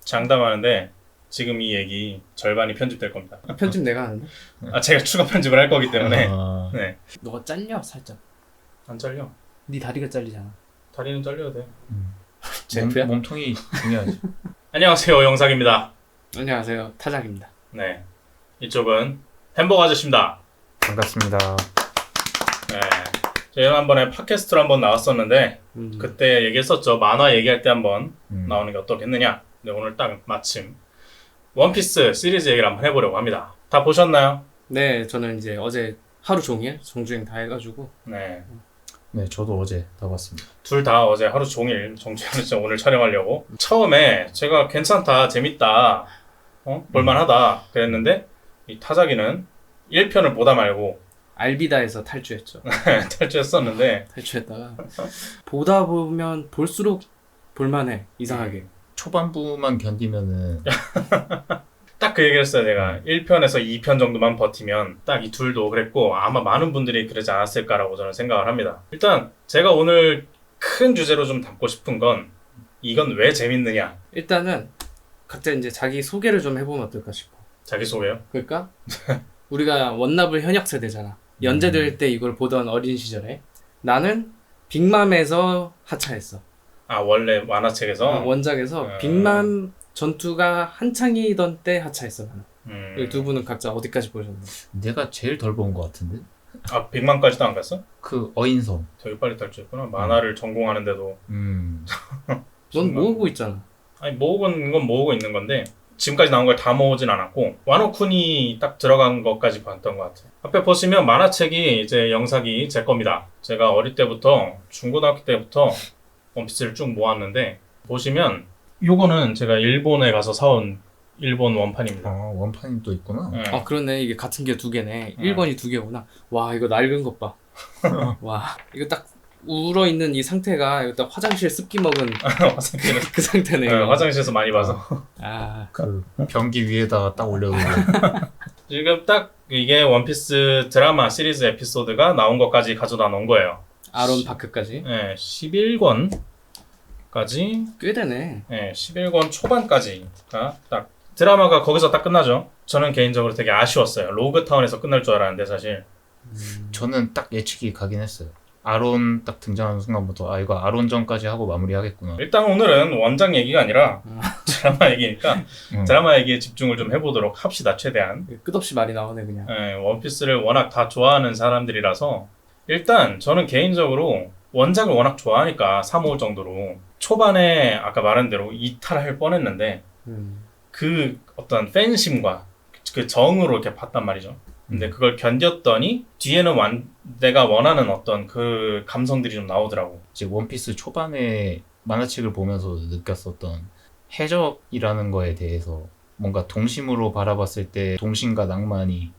장담하는데 지금 이 얘기 절반이 편집될 겁니다. 편집 내가 하는데? 제가 추가 편집을 할 거기 때문에. 네. 너가 잘려 살짝. 안 잘려. 네 다리가 잘리잖아. 다리는 잘려야 돼. 제프야? 몸통이 중요하지. 안녕하세요, 영상입니다. 안녕하세요, 타작입니다. 네. 이쪽은 햄버거 아저씨입니다. 반갑습니다. 네. 지난번에 팟캐스트로 한번 나왔었는데 그때 얘기했었죠. 만화 얘기할 때 한번 나오는 게 어떻겠느냐. 네, 오늘 딱 마침 원피스 시리즈 얘기를 한번 해보려고 합니다. 다 보셨나요? 네, 저는 이제 어제 하루 종일 정주행 다 해가지고. 네. 네, 저도 어제 다 봤습니다. 둘 다 어제 하루 종일 정주행을 오늘 촬영하려고. 처음에 제가 괜찮다, 재밌다, 볼만하다 그랬는데 이 타자기는 1편을 보다 말고 알비다에서 탈주했죠. 탈주했었는데 탈주했다가 보다 보면 볼수록 볼만해. 이상하게. 초반부만 견디면은 딱 그 얘기를 했어요. 내가 1편에서 2편 정도만 버티면 딱 이 둘도 그랬고 아마 많은 분들이 그러지 않았을까라고 저는 생각을 합니다. 일단 제가 오늘 큰 주제로 좀 담고 싶은 건 이건 왜 재밌느냐. 일단은 각자 이제 자기 소개를 좀 해보면 어떨까 싶어. 자기소개요? 그러니까 우리가 원나블 현역 세대잖아. 연재될 때 이걸 보던 어린 시절에 나는 빅맘에서 하차했어. 아, 원래 만화책에서? 원작에서 빅맘 전투가 한창이던 때 하차했어 나는. 이 두 분은 각자 어디까지 보셨나요? 내가 제일 덜 본 것 같은데? 아, 100만까지도 안 갔어? 그 어인섬. 되게 빨리 탈주했구나. 만화를 전공하는데도. 넌 모으고 있잖아. 아니, 모으고 있는 건 모으고 있는 건데 지금까지 나온 걸 다 모으진 않았고 와노쿤이 딱 들어간 것까지 봤던 것 같아요. 앞에 보시면 만화책이 이제 영상이 제 겁니다. 제가 어릴 때부터 중고등학교 때부터 원피스를 쭉 모았는데 보시면 요거는 제가 일본에 가서 사온 일본 원판입니다. 원판이 또 있구나. 네. 아 그러네. 이게 같은 게 두 개네. 1권이 두 개구나. 와 이거 낡은 것 봐. 와 이거 딱 울어 있는 이 상태가 이거 딱 화장실 습기 먹은 그 상태네. 네, 화장실에서 많이 봐서. 아 그 변기 위에다가 딱 올려두고. 지금 딱 이게 원피스 드라마 시리즈 에피소드가 나온 것까지 가져다 놓은 거예요. 아론 바크까지. 네, 11권까지. 꽤 되네. 네, 11권 초반까지가 딱 드라마가 거기서 딱 끝나죠. 저는 개인적으로 되게 아쉬웠어요. 로그타운에서 끝날 줄 알았는데 사실. 저는 딱 예측이 가긴 했어요. 아론 딱 등장하는 순간부터 이거 아론전까지 하고 마무리하겠구나. 일단 오늘은 원작 얘기가 아니라 드라마 얘기니까 드라마 얘기에 집중을 좀 해보도록 합시다. 최대한. 끝없이 말이 나오네 그냥. 네, 원피스를 워낙 다 좋아하는 사람들이라서 일단 저는 개인적으로 원작을 워낙 좋아하니까 3호 정도로 초반에 아까 말한 대로 이탈할 뻔했는데 그 어떤 팬심과 그 정으로 이렇게 봤단 말이죠. 근데 그걸 견뎠더니 뒤에는 내가 원하는 어떤 그 감성들이 좀 나오더라고. 이제 원피스 초반에 만화책을 보면서 느꼈었던 해적이라는 거에 대해서 뭔가 동심으로 바라봤을 때 동심과 낭만이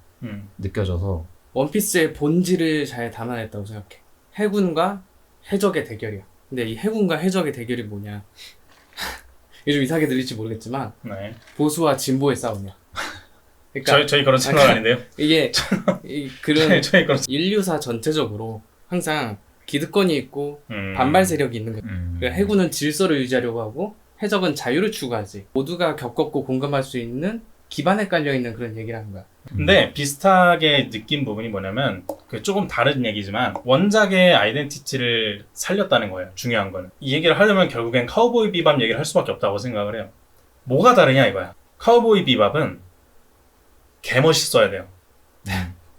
느껴져서 원피스의 본질을 잘 담아냈다고 생각해. 해군과 해적의 대결이야. 근데 이 해군과 해적의 대결이 뭐냐? 이게 좀 이상하게 들릴지 모르겠지만 네. 보수와 진보의 싸움이야. 그러니까 저희 그런 생각 아닌데요? 이게 그런 저희 그런 인류사 전체적으로 항상 기득권이 있고 음. 반발 세력이 있는 거야. 그러니까 해군은 질서를 유지하려고 하고 해적은 자유를 추구하지. 모두가 겪었고 공감할 수 있는 기반에 깔려있는 그런 얘기를 하는 거야. 근데 비슷하게 느낀 부분이 뭐냐면 그 조금 다른 얘기지만 원작의 아이덴티티를 살렸다는 거예요. 중요한 거는. 이 얘기를 하려면 결국엔 카우보이 비밥 얘기를 할 수밖에 없다고 생각을 해요. 뭐가 다르냐 이거야. 카우보이 비밥은 개멋있어야 돼요.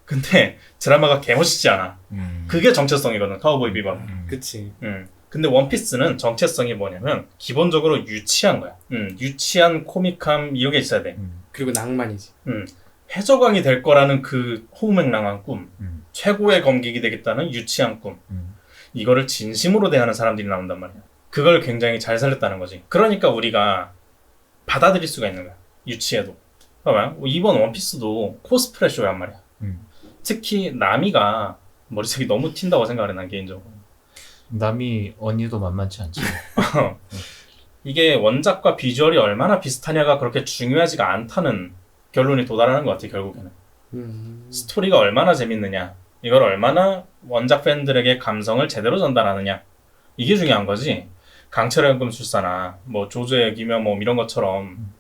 근데 드라마가 개멋있지 않아. 그게 정체성이거든. 카우보이 비밥은. 그치. 근데 원피스는 정체성이 뭐냐면 기본적으로 유치한 거야. 유치한 코믹함 이런 게 있어야 돼. 그리고 낭만이지. 해적왕이 될 거라는 그 호맹랑한 꿈, 최고의 검객이 되겠다는 유치한 꿈, 이거를 진심으로 대하는 사람들이 나온단 말이야. 그걸 굉장히 잘 살렸다는 거지. 그러니까 우리가 받아들일 수가 있는 거야. 유치해도. 봐봐요. 이번 원피스도 코스프레 쇼란 말이야. 특히 나미가 머리색이 너무 튄다고 생각을 해, 난 개인적으로. 남이 언니도 만만치 않지. 이게 원작과 비주얼이 얼마나 비슷하냐가 그렇게 중요하지가 않다는 결론이 도달하는 것 같아, 결국에는. 스토리가 얼마나 재밌느냐, 이걸 얼마나 원작 팬들에게 감성을 제대로 전달하느냐, 이게 중요한 거지. 강철의 연금술사나 뭐 조조의 기며 뭐 이런 것처럼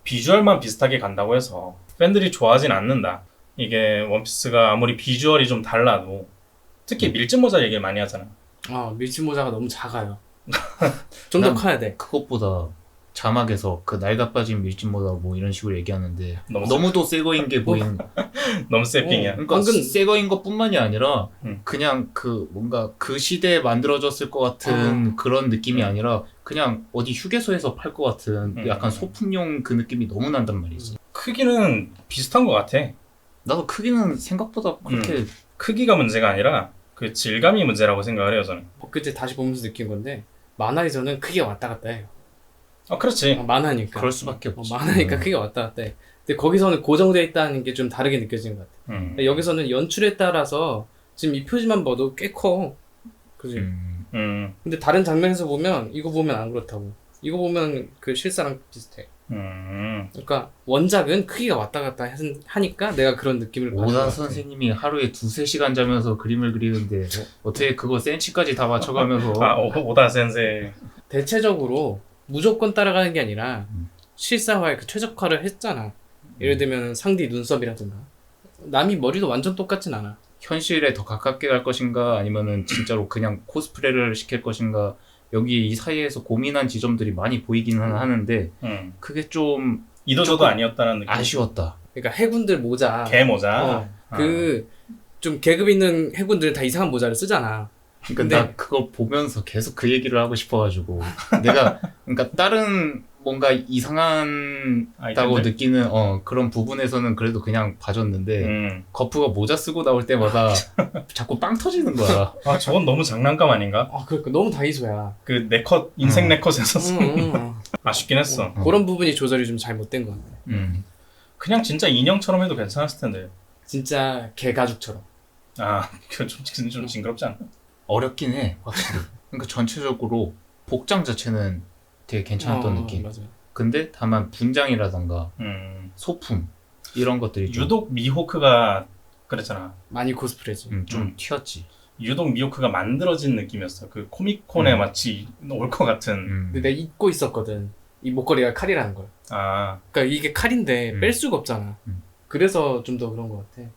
비주얼만 비슷하게 간다고 해서 팬들이 좋아하진 않는다. 이게 원피스가 아무리 비주얼이 좀 달라도 특히 밀짚 모자 얘기를 많이 하잖아. 밀짚 모자가 너무 작아요. 좀 더 난 커야 돼. 그것보다 자막에서 그 낡아 빠진 밀짚모다 뭐 이런 식으로 얘기하는데 너무 너무도 새거인 게 보인. 너무 세핑이야. 그러니까 방금- 새거인 것뿐만이 아니라 음. 그냥 그 뭔가 그 시대에 만들어졌을 것 같은 그런 느낌이 아니라 그냥 어디 휴게소에서 팔 것 같은 약간 소품용 그 느낌이 너무 난단 말이지. 크기는 비슷한 것 같아. 나도 크기는 생각보다 그렇게 크기가 문제가 아니라 그 질감이 문제라고 생각을 해요 저는. 그때 다시 보면서 느낀 건데 만화에서는 크게 왔다 갔다 해요. 그렇지. 만화니까. 그럴 수밖에 없지. 만화니까 크게 왔다 갔다 해. 근데 거기서는 고정되어 있다는 게 좀 다르게 느껴지는 것 같아. 근데 여기서는 연출에 따라서 지금 이 표지만 봐도 꽤 커. 그지? 근데 다른 장면에서 보면 이거 보면 안 그렇다고. 이거 보면 그 실사랑 비슷해. 그러니까 원작은 크기가 왔다 갔다 하니까 내가 그런 느낌을 받는 것 오다 같아. 선생님이 하루에 2-3시간 자면서 그림을 그리는데 어떻게 그거 센치까지 다 맞춰가면서 오다 센세. 대체적으로 무조건 따라가는 게 아니라 실사화에 그 최적화를 했잖아. 예를 들면 상디 눈썹이라든가 남이 머리도 완전 똑같진 않아. 현실에 더 가깝게 갈 것인가 아니면은 진짜로 그냥 코스프레를 시킬 것인가 여기 이 사이에서 고민한 지점들이 많이 보이기는 하는데 그게 좀 이도저도 조금 아니었다는 느낌. 아쉬웠다. 그러니까 해군들 모자. 개모자. 그 좀 계급 있는 해군들은 다 이상한 모자를 쓰잖아. 그러니까 근데- 나 그거 보면서 계속 그 얘기를 하고 싶어가지고 내가 그러니까 다른 뭔가 이상하다고 아이템들? 느끼는 그런 부분에서는 그래도 그냥 봐줬는데 거프가 모자 쓰고 나올 때마다 자꾸 빵 터지는 거야. 저건 너무 장난감 아닌가? 그러니까 너무 다이소야. 그 네컷 인생 네컷에서 쓴 아쉽긴 했어. 그런 부분이 조절이 좀 잘못된 것 같아. 그냥 진짜 인형처럼 해도 괜찮았을 텐데. 진짜 개 가죽처럼. 그거 좀 징그럽지 않나? 어렵긴 해 확실히. 그러니까 전체적으로 복장 자체는 되게 괜찮았던 느낌. 맞아. 근데 다만 분장이라던가 소품 이런 것들이 좀, 유독 미호크가 그랬잖아. 많이 코스프레지. 좀 튀었지. 유독 미호크가 만들어진 느낌이었어. 그 코미콘에 마치 올 것 같은. 근데 내가 잊고 있었거든. 이 목걸이가 칼이라는 걸. 그러니까 이게 칼인데 뺄 수가 없잖아. 그래서 좀 더 그런 것 같아.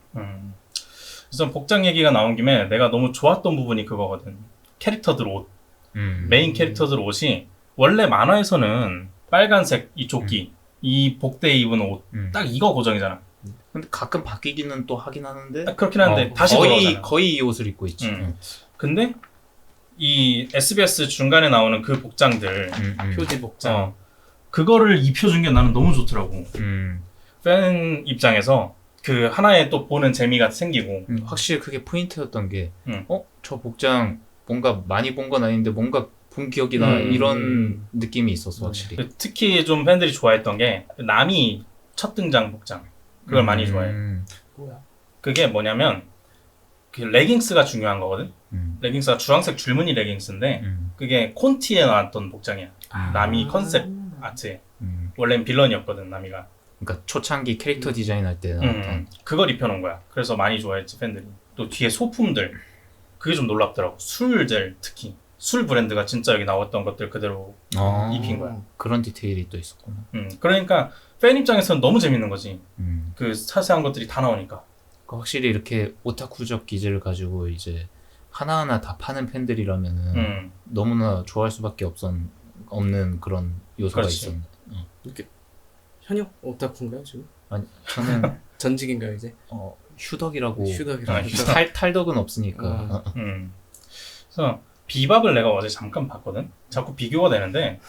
그래서 복장 얘기가 나온 김에 내가 너무 좋았던 부분이 그거거든. 캐릭터들 옷. 메인 캐릭터들 옷이 원래 만화에서는 빨간색 이 조끼, 이 복대에 입은 옷, 딱 이거 고정이잖아. 근데 가끔 바뀌기는 또 하긴 하는데 그렇긴 한데 다시 거의 돌아오잖아. 거의 이 옷을 입고 있지. 근데 이 SBS 중간에 나오는 그 복장들, 표지 복장. 그거를 입혀준 게 나는 너무 좋더라고. 팬 입장에서 그 하나의 또 보는 재미가 생기고. 확실히 그게 포인트였던 게 음. 저 복장 뭔가 많이 본 건 아닌데 뭔가 본 기억이 나 이런 느낌이 있었어 확실히. 특히 좀 팬들이 좋아했던 게 나미 첫 등장 복장. 그걸 많이 좋아해. 뭐야? 그게 뭐냐면 그 레깅스가 중요한 거거든. 레깅스가 주황색 줄무늬 레깅스인데 그게 콘티에 나왔던 복장이야. 나미 컨셉 아트에. 원래는 빌런이었거든 나미가. 그러니까 초창기 캐릭터 디자인할 때 나왔던. 그걸 입혀놓은 거야. 그래서 많이 좋아했지 팬들이. 또 뒤에 소품들 그게 좀 놀랍더라고. 술들 특히 술 브랜드가 진짜 여기 나왔던 것들 그대로 입힌 거야. 그런 디테일이 또 있었구나. 그러니까 팬 입장에서는 너무 재밌는 거지. 그 자세한 것들이 다 나오니까. 그러니까 확실히 이렇게 오타쿠적 기질을 가지고 이제 하나하나 다 파는 팬들이라면은 너무나 좋아할 수밖에 없는 그런 요소가 그렇지. 있었는데. 현역 오타쿠인가요 지금? 아니 저는 전직인가요 이제? 휴덕이라고. 휴덕이라고. 탈덕은 없으니까. 그래서 비밥을 내가 어제 잠깐 봤거든. 자꾸 비교가 되는데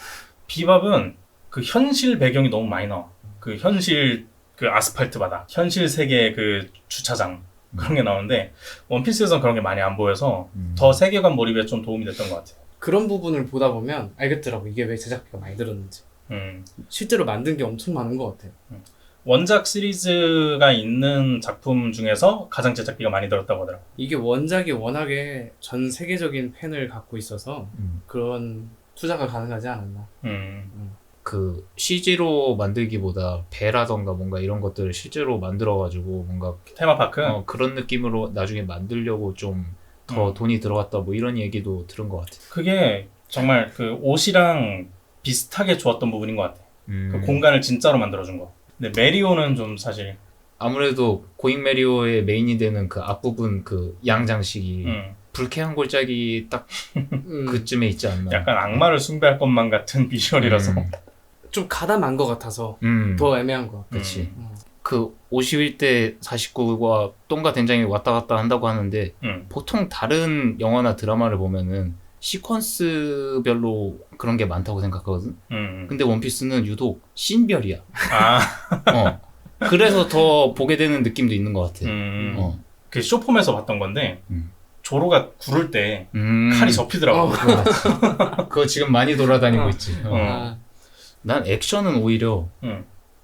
비밥은 그 현실 배경이 너무 많이 나와. 그 현실 그 아스팔트 바닥, 현실 세계 그 주차장 그런 게 나오는데 원피스에서는 그런 게 많이 안 보여서 더 세계관 몰입에 좀 도움이 됐던 것 같아. 그런 부분을 보다 보면 알겠더라고 이게 왜 제작비가 많이 들었는지. 실제로 만든 게 엄청 많은 것 같아요. 원작 시리즈가 있는 작품 중에서 가장 제작비가 많이 들었다고 하더라고. 이게 원작이 워낙에 전 세계적인 팬을 갖고 있어서 그런 투자가 가능하지 않았나. 그 CG로 만들기보다 배라던가 뭔가 이런 것들을 실제로 만들어가지고 뭔가 테마파크? 그런 느낌으로 나중에 만들려고 좀 더 돈이 들어갔다 뭐 이런 얘기도 들은 것 같아. 그게 정말 그 옷이랑 비슷하게 좋았던 부분인 것 같아. 그 공간을 진짜로 만들어준 거. 근데 메리오는 좀 사실 아무래도 고잉 메리오의 메인이 되는 그 앞부분 그 양장식이 불쾌한 골짜기 딱 그쯤에 있지 않나. 약간 악마를 숭배할 것만 같은 비주얼이라서. 좀 가담한 것 같아서 더 애매한 것 같아. 그렇지. 그 51대 49가 똥과 된장이 왔다 갔다 한다고 하는데 보통 다른 영화나 드라마를 보면은 시퀀스별로 그런 게 많다고 생각하거든. 근데 원피스는 유독 씬별이야. 그래서 더 보게 되는 느낌도 있는 것 같아. 그 쇼폼에서 봤던 건데 조로가 구를 때 칼이 접히더라고. 그거 지금 많이 돌아다니고 있지. 난 액션은 오히려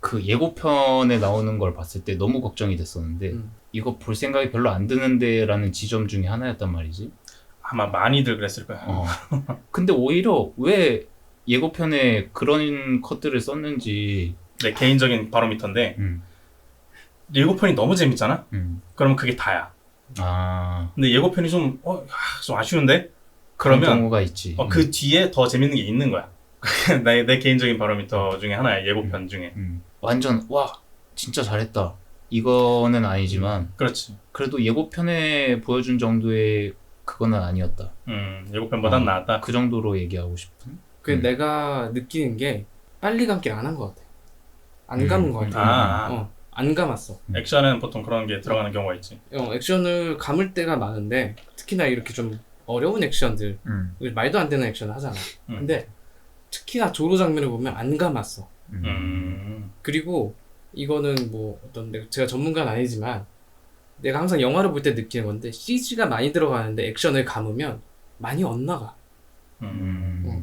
그 예고편에 나오는 걸 봤을 때 너무 걱정이 됐었는데 이거 볼 생각이 별로 안 드는데 라는 지점 중에 하나였단 말이지. 아마 많이들 그랬을 거야. 근데 오히려 왜 예고편에 그런 컷들을 썼는지 내 개인적인 바로미터인데 예고편이 너무 재밌잖아? 그러면 그게 다야. 근데 예고편이 좀 아쉬운데? 그러면 경우가 있지. 그 뒤에 더 재밌는 게 있는 거야. 내 개인적인 바로미터 중에 하나야, 예고편 중에. 완전 와 진짜 잘했다 이거는 아니지만 그렇지. 그래도 예고편에 보여준 정도의 그거는 아니었다. 예고편보단 나았다. 그 정도로 얘기하고 싶은. 내가 느끼는 게 빨리 감기를 안 한 것 같아. 안 감은 것 같아. 안 감았어. 액션은 보통 그런 게 들어가는 경우가 있지. 액션을 감을 때가 많은데 특히나 이렇게 좀 어려운 액션들 말도 안 되는 액션을 하잖아. 근데 특히나 조로 장면을 보면 안 감았어. 그리고 이거는 뭐 제가 전문가는 아니지만 내가 항상 영화를 볼 때 느끼는 건데 CG가 많이 들어가는데 액션을 감으면 많이 엇나가. 근데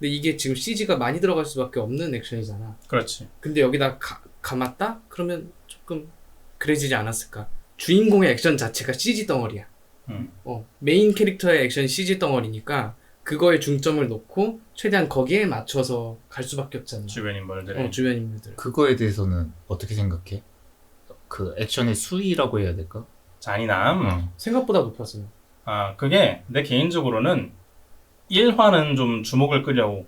이게 지금 CG가 많이 들어갈 수밖에 없는 액션이잖아. 그렇지. 근데 여기다 감았다? 그러면 조금 그래지지 않았을까? 주인공의 액션 자체가 CG 덩어리야. 메인 캐릭터의 액션이 CG 덩어리니까 그거에 중점을 놓고 최대한 거기에 맞춰서 갈 수밖에 없잖아. 주변 인물들. 주변 인물들. 그거에 대해서는 어떻게 생각해? 그 액션의 수위라고 해야 될까? 잔인함. 생각보다 높았어요. 그게 내 개인적으로는 1화는 좀 주목을 끄려고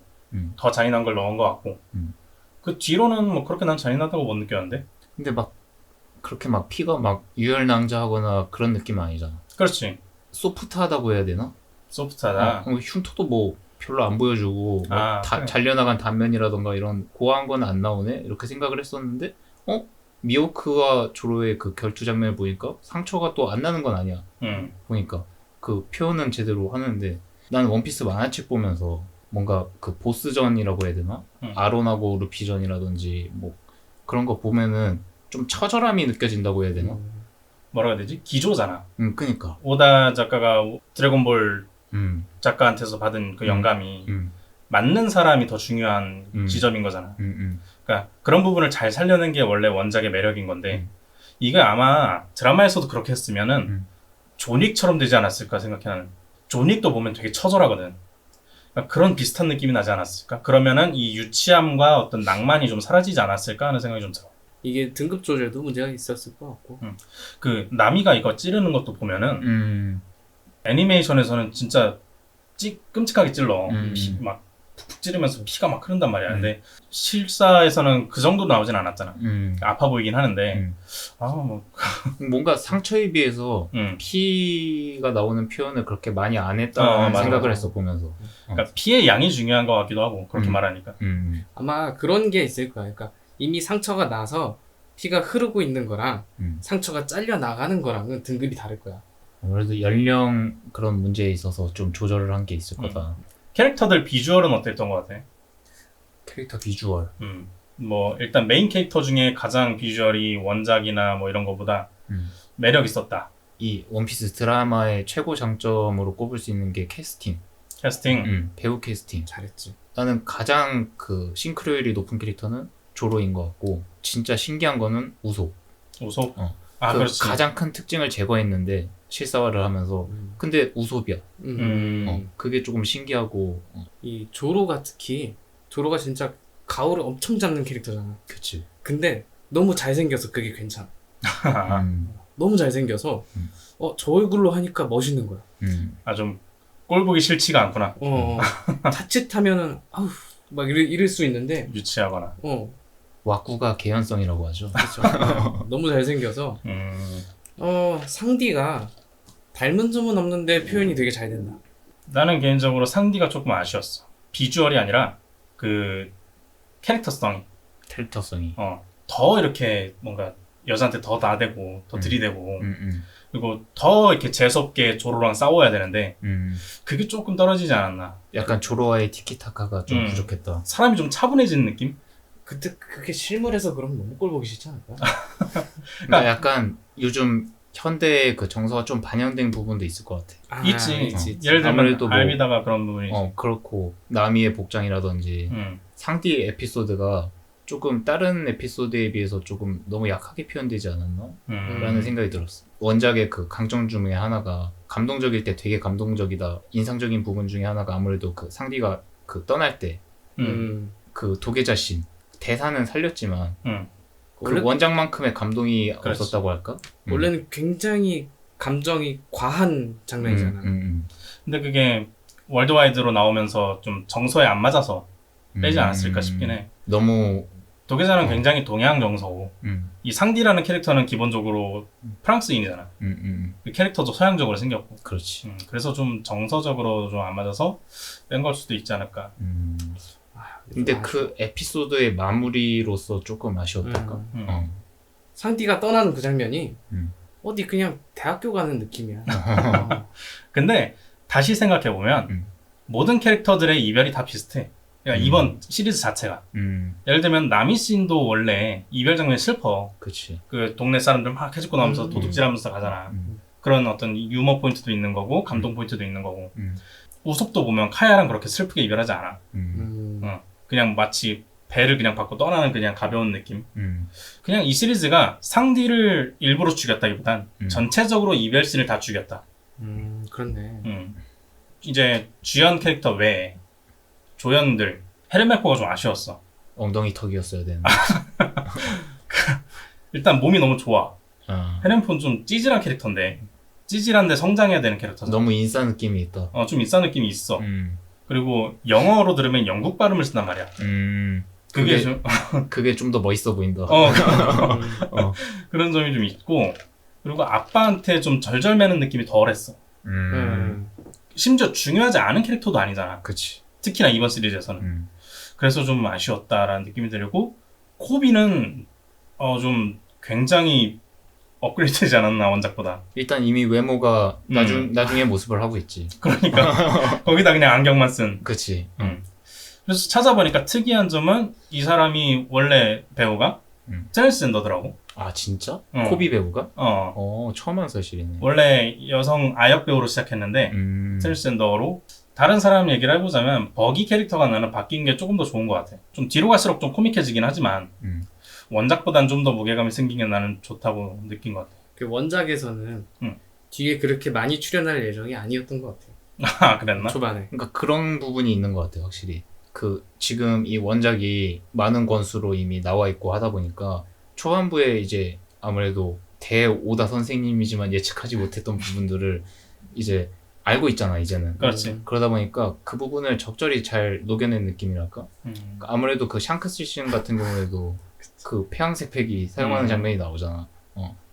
더 잔인한 걸 넣은 것 같고 그 뒤로는 뭐 그렇게 난 잔인하다고 못 느꼈는데. 근데 막 그렇게 막 피가 막 유혈낭자하거나 그런 느낌은 아니잖아. 그렇지. 소프트하다고 해야 되나? 소프트하다. 흉터도 뭐 별로 안 보여주고 그래. 잘려나간 단면이라던가 이런 고와한 건 안 나오네 이렇게 생각을 했었는데 미호크와 조로의 그 결투 장면을 보니까 상처가 또 안 나는 건 아니야. 보니까 그 표현은 제대로 하는데 나는 원피스 만화책 보면서 뭔가 그 보스전이라고 해야 되나? 아론하고 루피전이라든지 뭐 그런 거 보면은 좀 처절함이 느껴진다고 해야 되나? 뭐라고 해야 되지? 기조잖아. 그니까 오다 작가가 드래곤볼 작가한테서 받은 그 영감이 맞는 사람이 더 중요한 지점인 거잖아. 그러니까 그런 부분을 잘 살려낸 게 원래 원작의 매력인 건데 이거 아마 드라마에서도 그렇게 했으면은 존윅처럼 되지 않았을까 생각해. 나는 존윅도 보면 되게 처절하거든. 그러니까 그런 비슷한 느낌이 나지 않았을까? 그러면은 이 유치함과 어떤 낭만이 좀 사라지지 않았을까 하는 생각이 좀 들어. 이게 등급 조절도 문제가 있었을 것 같고. 그 나미가 이거 찌르는 것도 보면은 애니메이션에서는 진짜 끔찍하게 찔러. 피 막 푹푹 찌르면서 피가 막 흐른단 말이야. 근데 실사에서는 그 정도로 나오진 않았잖아. 아파 보이긴 하는데 뭔가 상처에 비해서 피가 나오는 표현을 그렇게 많이 안 했다는 생각을 했어 보면서. 그러니까 피의 양이 중요한 것 같기도 하고 그렇게 말하니까. 아마 그런 게 있을 거야. 그러니까 이미 상처가 나서 피가 흐르고 있는 거랑 상처가 잘려 나가는 거랑은 등급이 다를 거야. 아무래도 연령 그런 문제에 있어서 좀 조절을 한 게 있을 거다. 캐릭터들 비주얼은 어땠던 것 같아? 캐릭터 비주얼. 뭐 일단 메인 캐릭터 중에 가장 비주얼이 원작이나 뭐 이런 거보다 매력 있었다. 이 원피스 드라마의 최고 장점으로 꼽을 수 있는 게 캐스팅. 배우 캐스팅. 잘했지. 나는 가장 그 싱크로율이 높은 캐릭터는 조로인 것 같고 진짜 신기한 거는 우소. 우소? 그렇지. 가장 큰 특징을 제거했는데 실사화를 하면서 근데 우소비야. 그게 조금 신기하고 이 조로가 특히 조로가 진짜 가오를 엄청 잡는 캐릭터잖아. 그치. 근데 너무 잘생겨서 그게 괜찮아. 너무 잘생겨서 저 얼굴로 하니까 멋있는 거야. 좀 꼴 보기 싫지가 않구나. 자칫하면은 아우 막 이럴 수 있는데 유치하거나. 와꾸가 개연성이라고 하죠. 그렇죠. 너무 잘생겨서 상디가 닮은 점은 없는데 표현이 되게 잘 된다. 나는 개인적으로 상디가 조금 아쉬웠어. 비주얼이 아니라 그 캐릭터성이. 더 이렇게 뭔가 여자한테 더 나대고 더 들이대고 그리고 더 이렇게 재수없게 조로랑 싸워야 되는데 그게 조금 떨어지지 않았나. 약간 조로와의 티키타카가 좀 부족했다. 사람이 좀 차분해지는 느낌? 그때 그게 실물에서 그럼 너무 꼴 보기 싫지 않을까? 그러니까 약간 요즘 현대의 그 정서가 좀 반영된 부분도 있을 것 같아. 있지. 예를 들면 아무래도 뭐, 알미다가 그런 부분이 그렇고 나미의 복장이라든지 상디 에피소드가 조금 다른 에피소드에 비해서 조금 너무 약하게 표현되지 않았나? 라는 생각이 들었어. 원작의 그 강점 중에 하나가 감동적일 때 되게 감동적이다. 인상적인 부분 중에 하나가 아무래도 그 상디가 그 떠날 때 그 도계자 씬 대사는 살렸지만 그 원작만큼의 감동이 없었다고 할까? 원래는 굉장히 감정이 과한 장면이잖아. 근데 그게 월드와이드로 나오면서 좀 정서에 안 맞아서 빼지 않았을까 싶긴 해. 너무 도계자는 굉장히 동양 정서고 이 상디라는 캐릭터는 기본적으로 프랑스인이잖아. 그 캐릭터도 서양적으로 생겼고. 그렇지. 그래서 좀 정서적으로 좀 안 맞아서 뺀 걸 수도 있지 않을까. 근데 그 에피소드의 마무리로서 조금 아쉬웠달까? 상디가 떠나는 그 장면이 어디 그냥 대학교 가는 느낌이야. 근데 다시 생각해보면 모든 캐릭터들의 이별이 다 비슷해. 그러니까 이번 시리즈 자체가 예를 들면 나미씬도 원래 이별 장면이 슬퍼. 그치. 그 동네 사람들 막 해집고 나오면서 도둑질하면서 가잖아. 그런 어떤 유머 포인트도 있는 거고 감동 포인트도 있는 거고 우섭도 보면 카야랑 그렇게 슬프게 이별하지 않아. 그냥 마치 배를 그냥 받고 떠나는 그냥 가벼운 느낌. 그냥 이 시리즈가 상디를 일부러 죽였다기보단 전체적으로 이별씬을 다 죽였다. 그렇네. 이제 주연 캐릭터 외에 조연들 헬메코가 좀 아쉬웠어. 엉덩이 턱이었어야 되는데. 일단 몸이 너무 좋아. 헬렌폰 좀 찌질한 캐릭터인데 찌질한데 성장해야 되는 캐릭터잖아. 너무 인싸 느낌이 있다. 좀 인싸 느낌이 있어. 그리고 영어로 들으면 영국 발음을 쓴단 말이야. 그게 좀 그게 좀 더 멋있어 보인다. 그런 점이 좀 있고 그리고 아빠한테 좀 절절매는 느낌이 덜했어. 심지어 중요하지 않은 캐릭터도 아니잖아. 그치. 특히나 이번 시리즈에서는. 그래서 좀 아쉬웠다라는 느낌이 들고 코비는 좀 굉장히 업그레이드 되지 않았나 원작보다. 일단 이미 외모가 나중에 모습을 하고 있지. 그러니까 거기다 그냥 안경만 쓴. 그치. 그래서 찾아보니까 특이한 점은 이 사람이 원래 배우가 트랜스젠더더라고. 아 진짜? 코비 배우가? 처음 한 사실이네. 원래 여성 아역 배우로 시작했는데 트랜스젠더로. 다른 사람 얘기를 해보자면 버기 캐릭터가 나는 바뀐 게 조금 더 좋은 것 같아. 좀 뒤로 갈수록 좀 코믹해지긴 하지만 원작보단 좀 더 무게감이 생긴 게 나는 좋다고 느낀 것 같아. 그 원작에서는 뒤에 그렇게 많이 출연할 예정이 아니었던 것 같아. 아 그랬나? 초반에. 그러니까 그런 부분이 있는 것 같아 확실히. 그 지금 이 원작이 많은 권수로 이미 나와 있고 하다 보니까 초반부에 이제 아무래도 대오다 선생님이지만 예측하지 못했던 부분들을 이제 알고 있잖아 이제는. 그렇지. 그러다 보니까 그 부분을 적절히 잘 녹여낸 느낌이랄까. 그러니까 아무래도 그 샹크스 씬 같은 경우에도 그 폐양색 팩이 사용하는 장면이 나오잖아.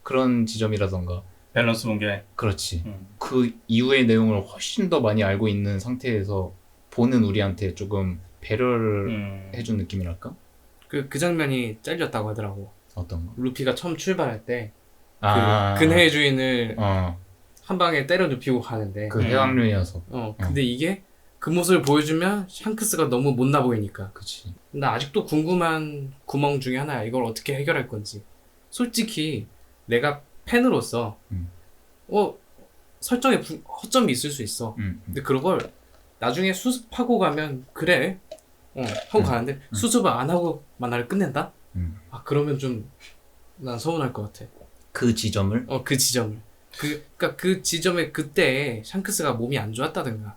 그런 지점이라던가 밸런스 붕괴. 그렇지. 그 이후의 내용을 훨씬 더 많이 알고 있는 상태에서 보는 우리한테 조금 배려를 해준 느낌이랄까? 그 장면이 잘렸다고 하더라고. 어떤 거? 루피가 처음 출발할 때 그 근해의 주인을 한 방에 때려 눕히고 가는데 그 해왕류 녀석. 근데 이게 그 모습을 보여주면 샹크스가 너무 못나 보이니까. 그치. 나 아직도 궁금한 구멍 중에 하나야. 이걸 어떻게 해결할 건지. 솔직히 내가 팬으로서 설정에 허점이 있을 수 있어. 근데 그런 걸 나중에 수습하고 가면 그래 하고 가는데 수습을 안 하고 만화를 끝낸다? 그러면 좀 난 서운할 것 같아. 그 지점을? 그 지점을. 그러니까 그 지점에 그때 샹크스가 몸이 안 좋았다든가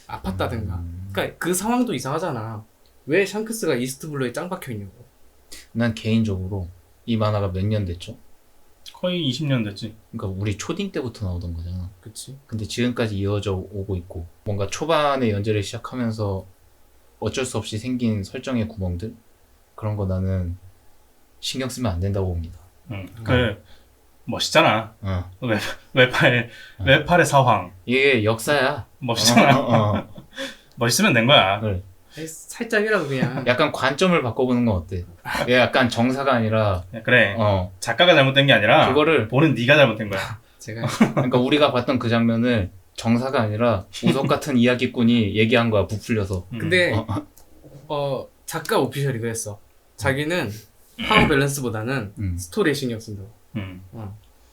아팠다든가 그러니까 그 상황도 이상하잖아. 왜 샹크스가 이스트블루에 짱 박혀있냐고. 난 개인적으로 이 만화가 몇 년 됐죠? 거의 20년 됐지. 그러니까 우리 초딩 때부터 나오던 거잖아. 그치. 근데 지금까지 이어져 오고 있고 뭔가 초반에 연재를 시작하면서 어쩔 수 없이 생긴 설정의 구멍들 그런 거 나는 신경 쓰면 안 된다고 봅니다. 그 멋있잖아. 어. 외팔의 사황. 이게 역사야. 멋있잖아. 멋있으면 된 거야. 그래. 살짝이라도 그냥. 약간 관점을 바꿔보는 건 어때? 이게 약간 정사가 아니라 그래. 작가가 잘못된 게 아니라 그거를 보는 네가 잘못된 거야. 제가 그러니까 우리가 봤던 그 장면을 정사가 아니라 우석 같은 이야기꾼이 얘기한 거야 부풀려서. 근데 작가 오피셜이 그랬어. 자기는 파워 밸런스보다는 스토리에 신경 쓴다고.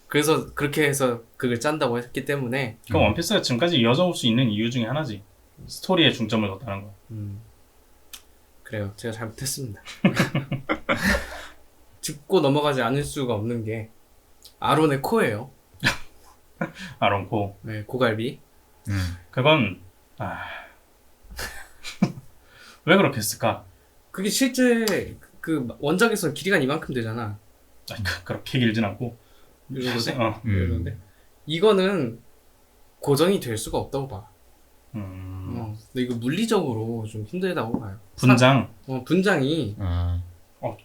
그래서 그렇게 해서 그걸 짠다고 했기 때문에. 그럼 원피스가 지금까지 이어져 올 수 있는 이유 중에 하나지. 스토리에 중점을 뒀다는 거. 그래요. 제가 잘못했습니다. 짚고 넘어가지 않을 수가 없는 게 아론의 코예요. 아론 코. 네, 고갈비. 그건 왜 그렇게 했을까? 그게 실제 그 원작에서 길이가 이만큼 되잖아. 그렇게 길진 않고. 이 정도 돼? 이 정도 돼? 이거는 고정이 될 수가 없다고 봐. 근데 이거 물리적으로 좀 힘들다고 봐요. 분장. 분장이.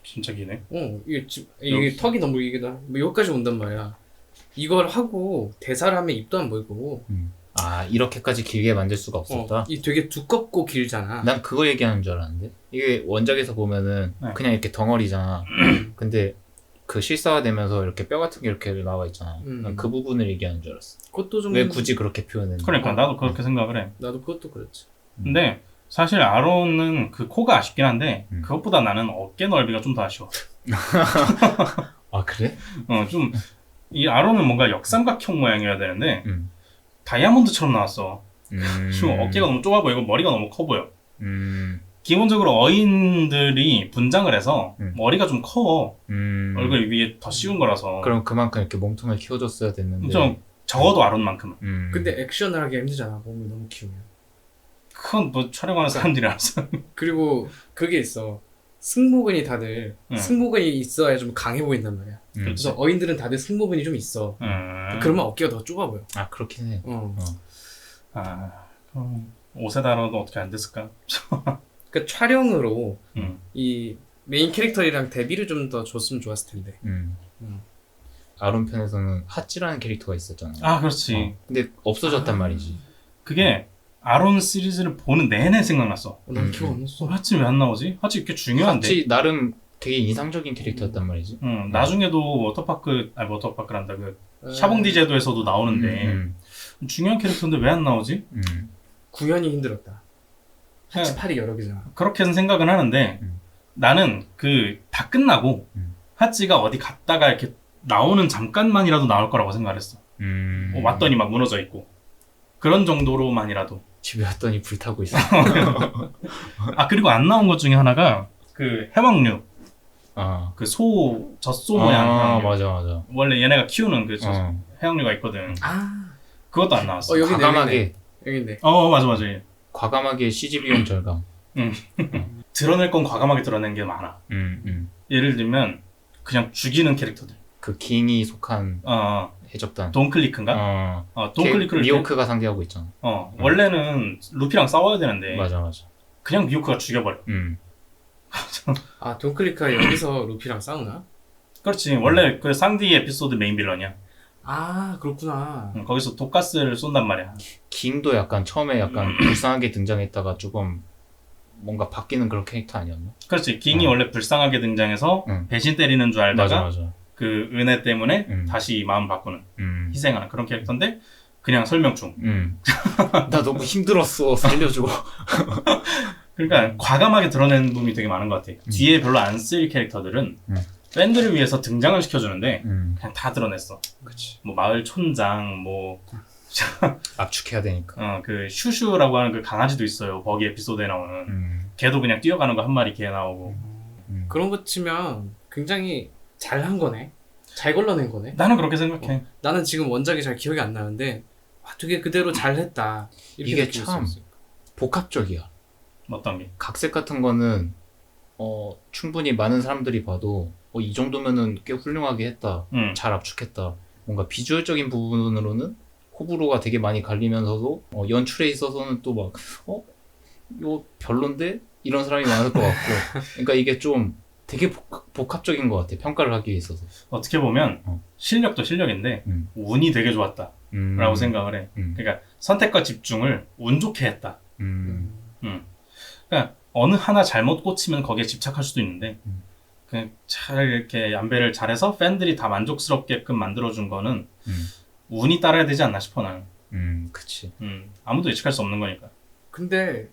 진짜 기네. 이게 턱이 너무 이게 뭐 여기까지 온단 말이야. 이걸 하고 대사를 하면 입도 안 보이고. 이렇게까지 길게 만들 수가 없었다? 이 되게 두껍고 길잖아. 난 그거 얘기하는 줄 알았는데 이게 원작에서 보면은 그냥 이렇게 덩어리잖아. 근데 그 실사화되면서 이렇게 뼈 같은 게 이렇게 나와 있잖아. 난 그 부분을 얘기하는 줄 알았어. 그것도 좀 왜 굳이 그렇게 표현했나? 그러니까 나도 그렇게 생각을 해. 나도 그것도 그렇지. 근데 사실 아론은 그 코가 아쉽긴 한데 그것보다 나는 어깨 넓이가 좀 더 아쉬워. 그래? 좀 이 아론은 뭔가 역삼각형 모양이어야 되는데 다이아몬드처럼 나왔어. 지금 어깨가 너무 좁아 보이고 머리가 너무 커 보여. 기본적으로 어인들이 분장을 해서 머리가 좀 커. 얼굴 위에 더 씌운 거라서. 그럼 그만큼 이렇게 몸통을 키워줬어야 됐는데. 좀 적어도 아론만큼은. 근데 액션을 하기 힘들잖아. 몸을 너무 키우면. 그건 뭐 촬영하는 사람들이 알아서. 그리고 그게 있어. 승모근이 다들 승모근이 있어야 좀 강해 보인단 말이야. 그래서 어인들은 다들 승모근이 좀 있어. 그러면 어깨가 더 좁아 보여. 그렇긴 해. 그럼 옷에다가도 어떻게 안 됐을까? 그 촬영으로 이 메인 캐릭터랑 대비를 좀 더 줬으면 좋았을 텐데. 아론 편에서는 핫지라는 캐릭터가 있었잖아. 그렇지. 근데 없어졌단 말이지. 그게 아론 시리즈를 보는 내내 생각났어. 난 기억 안 났어. 핫지 왜 안 나오지? 핫지 이렇게 중요한데. 핫지 나름 되게 인상적인 캐릭터였단 말이지. 나중에도 워터파크란다. 그 샤봉디 제도에서도 나오는데 중요한 캐릭터인데 왜 안 나오지? 구현이 힘들었다. 핫지팔이 여러 개잖아. 그렇게는 생각은 하는데 나는 다 끝나고 핫지가 어디 갔다가 이렇게 나오는 잠깐만이라도 나올 거라고 생각했어. 왔더니 막 무너져 있고 그런 정도로만이라도. 집에 왔더니 불타고 있어. 그리고 안 나온 것 중에 하나가 그 해왕류. 그 젖소 모양. 맞아. 원래 얘네가 키우는 그 해왕류가 있거든. 그것도 안 나왔어. 여기 과감하게. 여기인데. 맞아. 과감하게 CG 비용 절감. 드러낼 건 과감하게 드러낸 게 많아. 예를 들면 그냥 죽이는 캐릭터들. 그 킹이 속한 해적단. 돈클리크인가? 돈클리크를 미호크가 상대하고 있잖아. 원래는 루피랑 싸워야 되는데. 맞아. 그냥 미호크가 죽여버려. 돈클리크가 여기서 루피랑 싸우나? 그렇지. 원래 그 상디 에피소드 메인 빌런이야. 그렇구나. 거기서 독가스를 쏜단 말이야. 킹도 약간 처음에 약간 불쌍하게 등장했다가 조금 뭔가 바뀌는 그런 캐릭터 아니었나? 그렇지. 킹이 원래 불쌍하게 등장해서 배신 때리는 줄 알다가 맞아. 그 은혜 때문에 다시 마음 바꾸는 희생하는 그런 캐릭터인데 그냥 설명충. 나 너무 힘들었어. 살려줘. 그러니까 과감하게 드러낸 부분이 되게 많은 것 같아. 뒤에 별로 안 쓰일 캐릭터들은 팬들을 위해서 등장을 시켜주는데 그냥 다 드러냈어. 그치. 뭐 마을 촌장 압축해야 되니까. 그 슈슈라고 하는 그 강아지도 있어요. 버기 에피소드에 나오는. 걔도 그냥 뛰어가는 거 한 마리 걔 나오고. 그런 거 치면 굉장히 잘한 거네. 잘 걸러낸 거네. 나는 그렇게 생각해. 나는 지금 원작이 잘 기억이 안 나는데 되게 그대로 잘했다. 이게 참 복합적이야. 어떤 게? 각색 같은 거는 충분히 많은 사람들이 봐도 이 정도면은 꽤 훌륭하게 했다. 잘 압축했다. 뭔가 비주얼적인 부분으로는 호불호가 되게 많이 갈리면서도 연출에 있어서는 또 막 이거 별론데? 이런 사람이 많을 것 같고 그러니까 이게 좀 되게 복합적인 것 같아. 평가를 하기에 있어서. 어떻게 보면 실력도 실력인데 운이 되게 좋았다 라고 생각을 해. 그러니까 선택과 집중을 운 좋게 했다. 그러니까 어느 하나 잘못 꽂히면 거기에 집착할 수도 있는데 그냥 잘 이렇게 연배를 잘해서 팬들이 다 만족스럽게끔 만들어준 거는 운이 따라야 되지 않나 싶어 나는. 그치. 아무도 예측할 수 없는 거니까. 근데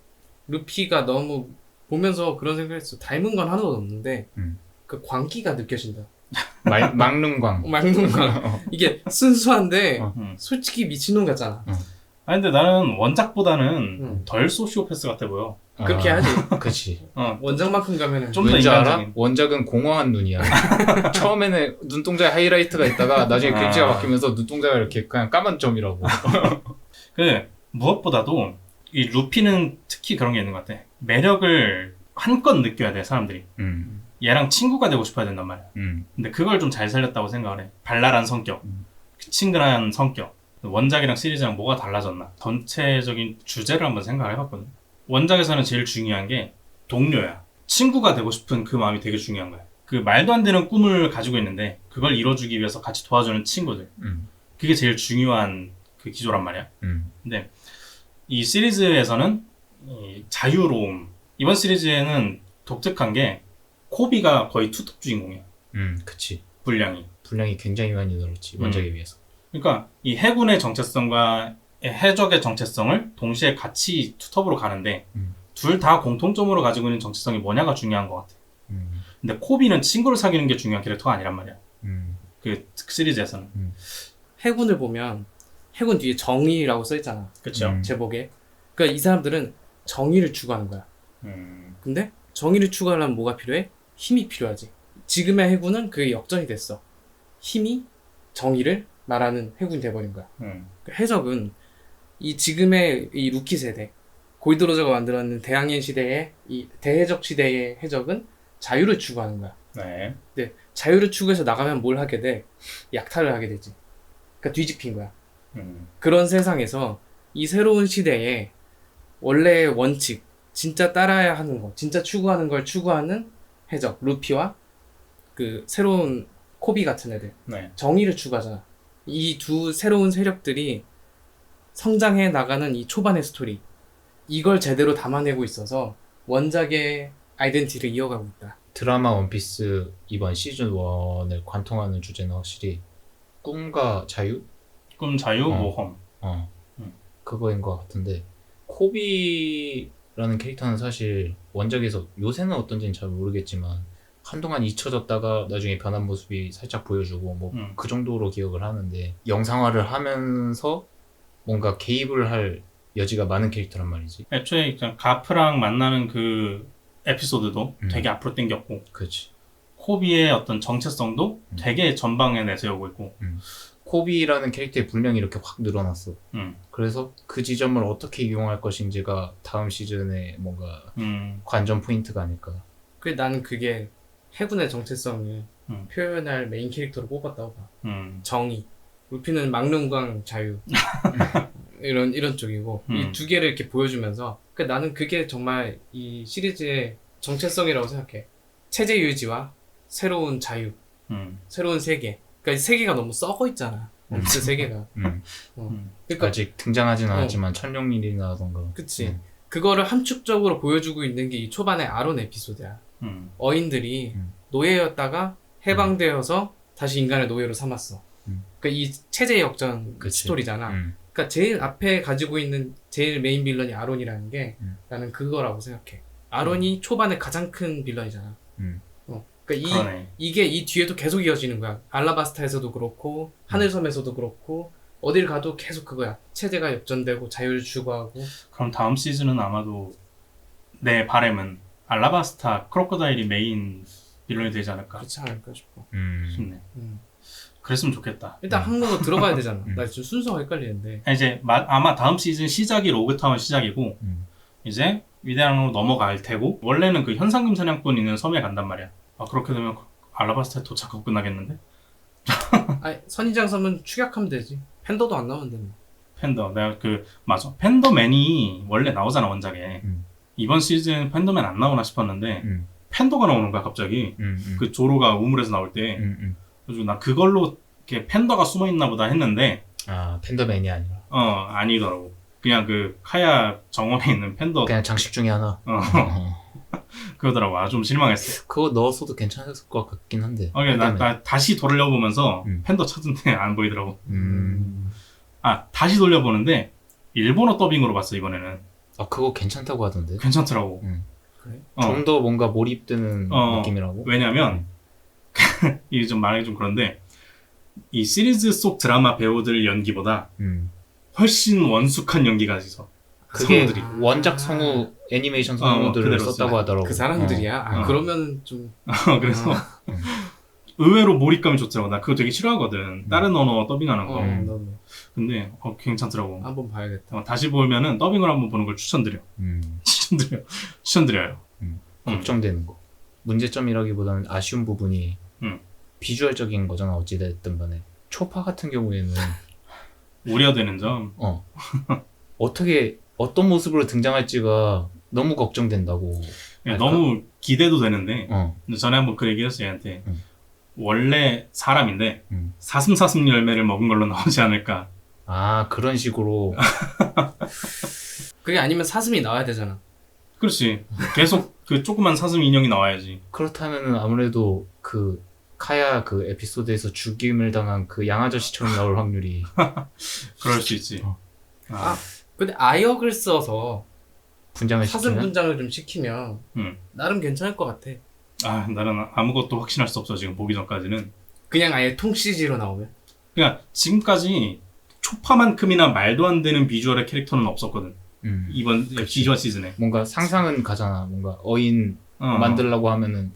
루피가 너무 보면서 그런 생각했어. 닮은 건 하나도 없는데 그 광기가 느껴진다. 막눈광. 막눈광. 이게 순수한데 솔직히 미친놈 같잖아. 아니 근데 나는 원작보다는 덜 소시오패스 같아 보여. 그렇게 하지. 그치. 원작만큼 가면은 좀 더 왠지 알아? 인간적인. 원작은 공허한 눈이야. 처음에는 눈동자에 하이라이트가 있다가 나중에 글자가 바뀌면서 눈동자가 이렇게 그냥 까만 점이라고. 무엇보다도 이 루피는 특히 그런 게 있는 것 같아. 매력을 한껏 느껴야 돼 사람들이. 얘랑 친구가 되고 싶어야 된단 말이야. 근데 그걸 좀 잘 살렸다고 생각을 해. 발랄한 성격, 친근한 성격. 원작이랑 시리즈랑 뭐가 달라졌나? 전체적인 주제를 한번 생각을 해봤거든. 원작에서는 제일 중요한 게 동료야. 친구가 되고 싶은 그 마음이 되게 중요한 거야. 그 말도 안 되는 꿈을 가지고 있는데 그걸 이뤄주기 위해서 같이 도와주는 친구들. 그게 제일 중요한 그 기조란 말이야. 근데 이 시리즈에서는 이 자유로움. 이번 시리즈에는 독특한 게 코비가 거의 투톱 주인공이야. 그치. 분량이 굉장히 많이 늘었지 원작에 비해서. 그러니까 이 해군의 정체성과 해적의 정체성을 동시에 같이 투톱으로 가는데 둘 다 공통점으로 가지고 있는 정체성이 뭐냐가 중요한 것 같아. 근데 코비는 친구를 사귀는 게 중요한 캐릭터가 아니란 말이야. 그 시리즈에서는. 해군을 보면 해군 뒤에 정의라고 써있잖아. 그쵸. 제목에. 그러니까 이 사람들은 정의를 추구하는 거야. 근데 정의를 추구하려면 뭐가 필요해? 힘이 필요하지. 지금의 해군은 그게 역전이 됐어. 힘이 정의를 말하는 해군이 돼버린 거야. 그러니까 해적은 이 지금의 이 루키 세대, 골드로저가 만들어낸 대항해 시대의 이 대해적 시대의 해적은 자유를 추구하는 거야. 네. 근데 자유를 추구해서 나가면 뭘 하게 돼? 약탈을 하게 되지. 그러니까 뒤집힌 거야. 그런 세상에서 이 새로운 시대에 원래의 원칙, 진짜 따라야 하는 거, 진짜 추구하는 걸 추구하는 해적, 루피와 그 새로운 코비 같은 애들, 네. 정의를 추구하잖아. 이 두 새로운 세력들이 성장해 나가는 이 초반의 스토리, 이걸 제대로 담아내고 있어서 원작의 아이덴티티를 이어가고 있다. 드라마 원피스 이번 시즌 1을 관통하는 주제는 확실히 꿈과 자유? 꿈, 자유, 모험. 그거인 것 같은데 코비라는 캐릭터는 사실 원작에서 요새는 어떤지는 잘 모르겠지만 한동안 잊혀졌다가 나중에 변한 모습이 살짝 보여주고 뭐 그 정도로 기억을 하는데 영상화를 하면서 뭔가 개입을 할 여지가 많은 캐릭터란 말이지. 애초에 그냥 가프랑 만나는 그 에피소드도 되게 앞으로 당겼고, 그렇지. 코비의 어떤 정체성도 되게 전방에 내세우고 있고. 코비라는 캐릭터의 분량이 이렇게 확 늘어났어. 그래서 그 지점을 어떻게 이용할 것인지가 다음 시즌에 뭔가 관전 포인트가 아닐까. 그래 나는 그게 해군의 정체성을 표현할 메인 캐릭터로 뽑았다고 봐. 정의. 루피는 막눈광 자유. 이런 쪽이고 이 두 개를 이렇게 보여주면서 그러니까 나는 그게 정말 이 시리즈의 정체성이라고 생각해. 체제 유지와 새로운 자유, 새로운 세계. 그러니까 이 세계가 너무 썩어 있잖아. 원피스 세계가. 그러니까 아직 등장하진 않았지만 천룡일이라던가. 그치. 그거를 함축적으로 보여주고 있는 게 이 초반의 아론 에피소드야. 어인들이 노예였다가 해방되어서 다시 인간을 노예로 삼았어. 그러니까 이 체제 역전 그치. 스토리잖아. 그러니까 제일 앞에 가지고 있는 제일 메인 빌런이 아론이라는 게 나는 그거라고 생각해. 아론이 초반에 가장 큰 빌런이잖아. 그러니까 이게 이 뒤에도 계속 이어지는 거야. 알라바스타에서도 그렇고 하늘섬에서도 그렇고 어딜 가도 계속 그거야. 체제가 역전되고 자유를 추구하고. 그럼 다음 시즌은 아마도 내 바람은 알라바스타 크로커다일이 메인 빌런이 되지 않을까? 그렇지 않을까 싶어. 싶네. 그랬으면 좋겠다. 일단 항로로 들어가야 되잖아. 나 지금 순서가 헷갈리는데. 이제 아마 다음 시즌 시작이 로그타운 시작이고 이제 위대한 항로로 넘어갈 테고 원래는 그 현상금 사냥꾼 있는 섬에 간단 말이야. 그렇게 되면 알라바스타에 도착하고 끝나겠는데? 아니 선인장섬은 축약하면 되지. 팬더도 안 나오는데 뭐. 팬더 내가 맞아 팬더맨이 원래 나오잖아 원작에. 이번 시즌 팬더맨 안 나오나 싶었는데 팬더가 나오는 거야 갑자기. 그 조로가 우물에서 나올 때. 그래서 나 그걸로 이렇게 팬더가 숨어 있나 보다 했는데 아 팬더맨이 아니라 아니더라고. 그냥 그 카야 정원에 있는 팬더 그냥 장식 중에 하나. 그러더라고. 아 좀 실망했어. 그거 넣었어도 괜찮았을 것 같긴 한데. 나 다시 돌려보면서 팬더 찾은데 안 보이더라고. 아 다시 돌려보는데 일본어 더빙으로 봤어 이번에는. 아 그거 괜찮다고 하던데. 괜찮더라고. 그래? 좀 더 뭔가 몰입되는 느낌이라고. 왜냐면 이게 좀 말하기 좀 그런데 이 시리즈 속 드라마 배우들 연기보다 훨씬 원숙한 연기가 있어. 그게 성우들이. 원작 성우 애니메이션 성우들을 그대로 썼다고 써요. 하더라고. 그 사람들이야? 아, 그러면 좀 그래서 의외로 몰입감이 좋더라고. 나 그거 되게 싫어하거든. 다른 언어 더빙하는 거. 너무 근데 괜찮더라고. 한번 봐야겠다. 다시 보면은 더빙을 한번 보는 걸 추천드려. 추천드려요. 걱정되는 거. 문제점이라기보다는 아쉬운 부분이 비주얼적인 거잖아. 어찌됐든 간에. 초파 같은 경우에는 우려되는 점. 어떻게 어떤 모습으로 등장할지가 너무 걱정된다고. 너무 기대도 되는데 근데 전에 한번 그 얘기를 했어 얘한테. 원래 사람인데 사슴 열매를 먹은 걸로 나오지 않을까. 아 그런 식으로. 그게 아니면 사슴이 나와야 되잖아. 그렇지. 계속 그 조그만 사슴 인형이 나와야지. 그렇다면은 아무래도 그 카야 그 에피소드에서 죽임을 당한 그 양아저씨처럼 나올 확률이. 그럴 수 있지. 근데 아역을 써서 분장을 사슴 시키면? 분장을 좀 시키면 나름 괜찮을 것 같아. 나는 아무것도 확신할 수 없어 지금 보기 전까지는. 그냥 아예 통 CG로 나오면? 그러니까 지금까지 초파만큼이나 말도 안 되는 비주얼의 캐릭터는 없었거든. 이번 시즌에. 뭔가 상상은 가잖아. 뭔가 어인 만들려고 하면은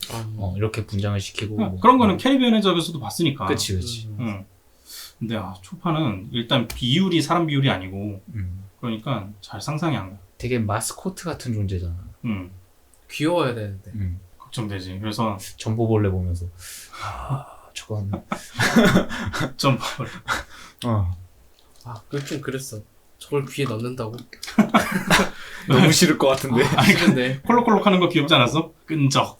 이렇게 분장을 시키고 뭐. 그런 거는 캐리비안의 적에서도 봤으니까. 그치. 근데 초파는 일단 비율이 사람 비율이 아니고 그러니까 잘 상상이 안 가. 되게 마스코트 같은 존재잖아. 귀여워야 되는데. 걱정되지. 그래서 전보벌레 보면서 저건 좀 그거 좀 그랬어. 저걸 귀에 넣는다고? 너무 싫을 것 같은데. 근데 콜록콜록 하는 거 귀엽지 않았어? 끈적.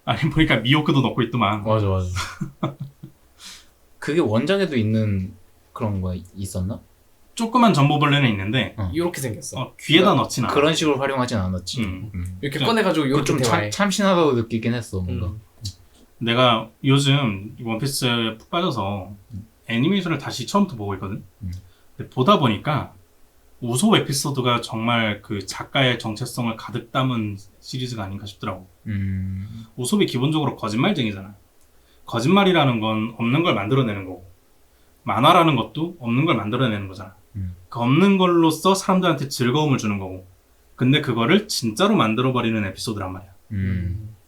아니 보니까 미호크도 넣고 있더만. 맞아. 그게 원작에도 있는 그런 거 있었나? 조그만 전보벌레는 있는데 이렇게 생겼어. 귀에다 넣진 않아. 그런 식으로 활용하진 않았지. 이렇게 꺼내가지고 이렇게 좀 참신하다고 느끼긴 했어 뭔가. 내가 요즘 원피스에 푹 빠져서 애니메이션을 다시 처음부터 보고 있거든. 근데 보다 보니까 우소 에피소드가 정말 그 작가의 정체성을 가득 담은 시리즈가 아닌가 싶더라고. 우소비 기본적으로 거짓말쟁이잖아. 거짓말이라는 건 없는 걸 만들어내는 거고 만화라는 것도 없는 걸 만들어내는 거잖아. 그 없는 걸로써 사람들한테 즐거움을 주는 거고 근데 그거를 진짜로 만들어버리는 에피소드란 말이야.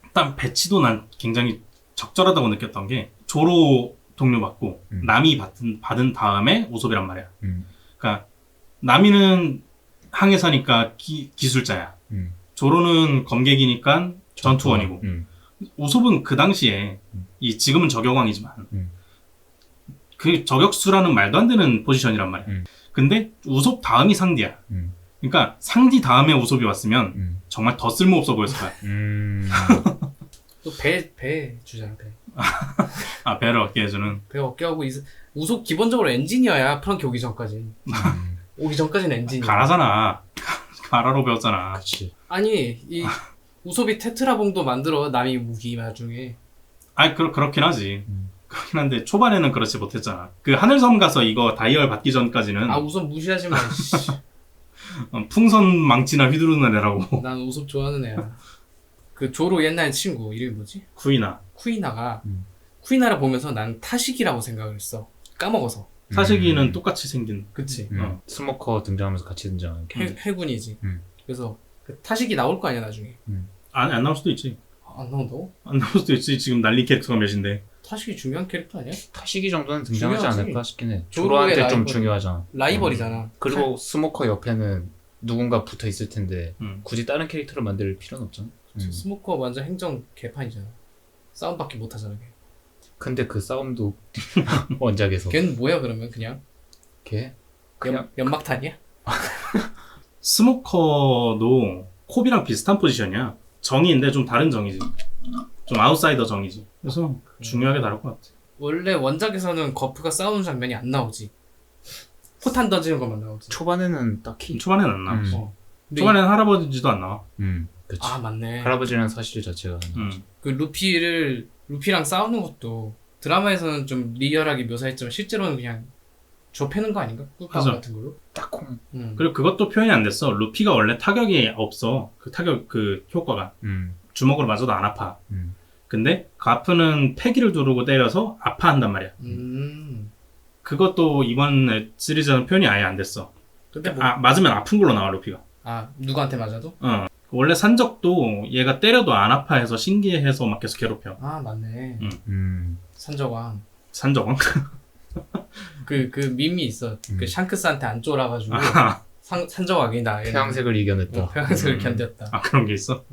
일단 배치도 난 굉장히 적절하다고 느꼈던 게 조로 동료 받고 나미 받은 다음에 우소비란 말이야. 그러니까 나미는 항해사니까 기술자야. 조로는 검객이니까 전투원이고 우섭은 그 당시에 지금은 저격왕이지만 그 저격수라는 말도 안 되는 포지션이란 말이야. 근데 우섭 다음이 상디야. 그러니까 상디 다음에 우섭이 왔으면 정말 더 쓸모없어 보였을 거야. 또 배 주잖아. 배. 배를 얻게 해주는. 배 얻게 하고 우속 기본적으로 엔지니어야. 프랑키 오기 전까지. 오기 전까지는 엔지니어. 가라잖아. 가라로 배웠잖아. 그치. 아니 이 우섭이 테트라봉도 만들어. 남이 무기 나중에. 그렇긴 하지. 그렇긴 한데 초반에는 그렇지 못했잖아. 그 하늘섬 가서 이거 다이얼 받기 전까지는 우섭 무시하지 마. 풍선 망치나 휘두르는 애라고. 난 우섭 좋아하는 애야. 그 조로 옛날 친구 이름이 뭐지? 쿠이나가 쿠이나를 보면서 난 타시기라고 생각을 했어. 까먹어서. 타시기는 똑같이 생긴. 그치. 스모커 등장하면서 같이 등장하는 해군이지. 그래서 그 타시기 나올 거 아니야 나중에. 안 나올 수도 있지. 안 나온다고? 안 나올 수도 있지. 지금 난리 캐릭터가 몇인데. 타시기 중요한 캐릭터 아니야? 타시기 정도는 등장하지 중요하지. 않을까 싶긴 해. 조로의 조로한테 좀 라이벌. 중요하잖아. 라이벌이잖아. 그리고 스모커 옆에는 누군가 붙어 있을 텐데 굳이 다른 캐릭터를 만들 필요는 없잖아. 스모커 완전 행정 개판이잖아. 싸움밖에 못 하잖아. 걔. 근데 그 싸움도 원작에서 걔는 뭐야 그러면 그냥 걔 그냥 연막탄이야? 스모커도 콥이랑 비슷한 포지션이야. 정의인데 좀 다른 정의지. 좀 아웃사이더 정의지. 그래서 중요하게 다룰 것 같아. 원래 원작에서는 거프가 싸우는 장면이 안 나오지. 포탄 던지는 것만 나오지. 초반에는 딱히 초반에는 안 나와. 근데 초반에는 할아버지도 안 나와. 그치. 아 맞네. 할아버지라는 사실 자체가 그 루피랑 싸우는 것도 드라마에서는 좀 리얼하게 묘사했지만 실제로는 그냥 좁히는 거 아닌가? 꿀밤 맞아. 같은 걸로? 딱콩. 그리고 그것도 표현이 안 됐어. 루피가 원래 타격이 없어. 그 타격 그 효과가 주먹으로 맞아도 안 아파. 근데 가프는 패기를 두르고 때려서 아파한단 말이야. 그것도 이번 시리즈는 표현이 아예 안 됐어. 근데 뭐, 맞으면 아픈 걸로 나와 루피가. 누구한테 맞아도? 원래 산적도 얘가 때려도 안 아파해서 신기해서 막 계속 괴롭혀. 아 맞네. 산적왕. 산적왕? 그 밈이 있어. 그 샹크스한테 안 쫄아가지고 산적왕이다. 태양색을 이겨냈다. 태양색을 견뎠다. 그런 게 있어?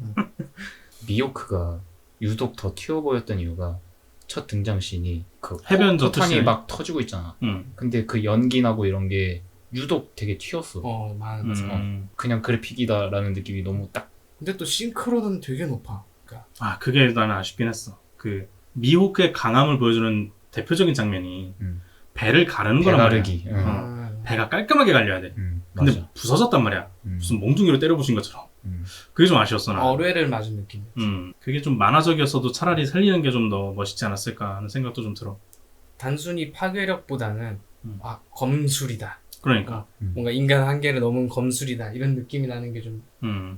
미호크가 유독 더 튀어 보였던 이유가 첫 등장씬이 그 해변 포탄이 저투씬. 막 터지고 있잖아. 근데 그 연기 나고 이런 게 유독 되게 튀었어. 맞아. 그냥 그래픽이다라는 느낌이 너무 딱. 근데 또 싱크로는 되게 높아. 그러니까. 그게 나는 아쉽긴 했어. 그 미호크의 강함을 보여주는 대표적인 장면이 배를 가르는 거란 말이야. 배가르기. 배가 깔끔하게 갈려야 돼. 근데 맞아. 부서졌단 말이야. 무슨 몽둥이로 때려부신 것처럼. 그게 좀 아쉬웠어 나. 어뢰를 맞은 느낌. 그게 좀 만화적이었어도 차라리 살리는 게 좀 더 멋있지 않았을까 하는 생각도 좀 들어. 단순히 파괴력보다는 검술이다. 그러니까. 뭔가 인간 한계를 넘은 검술이다. 이런 느낌이 나는 게 좀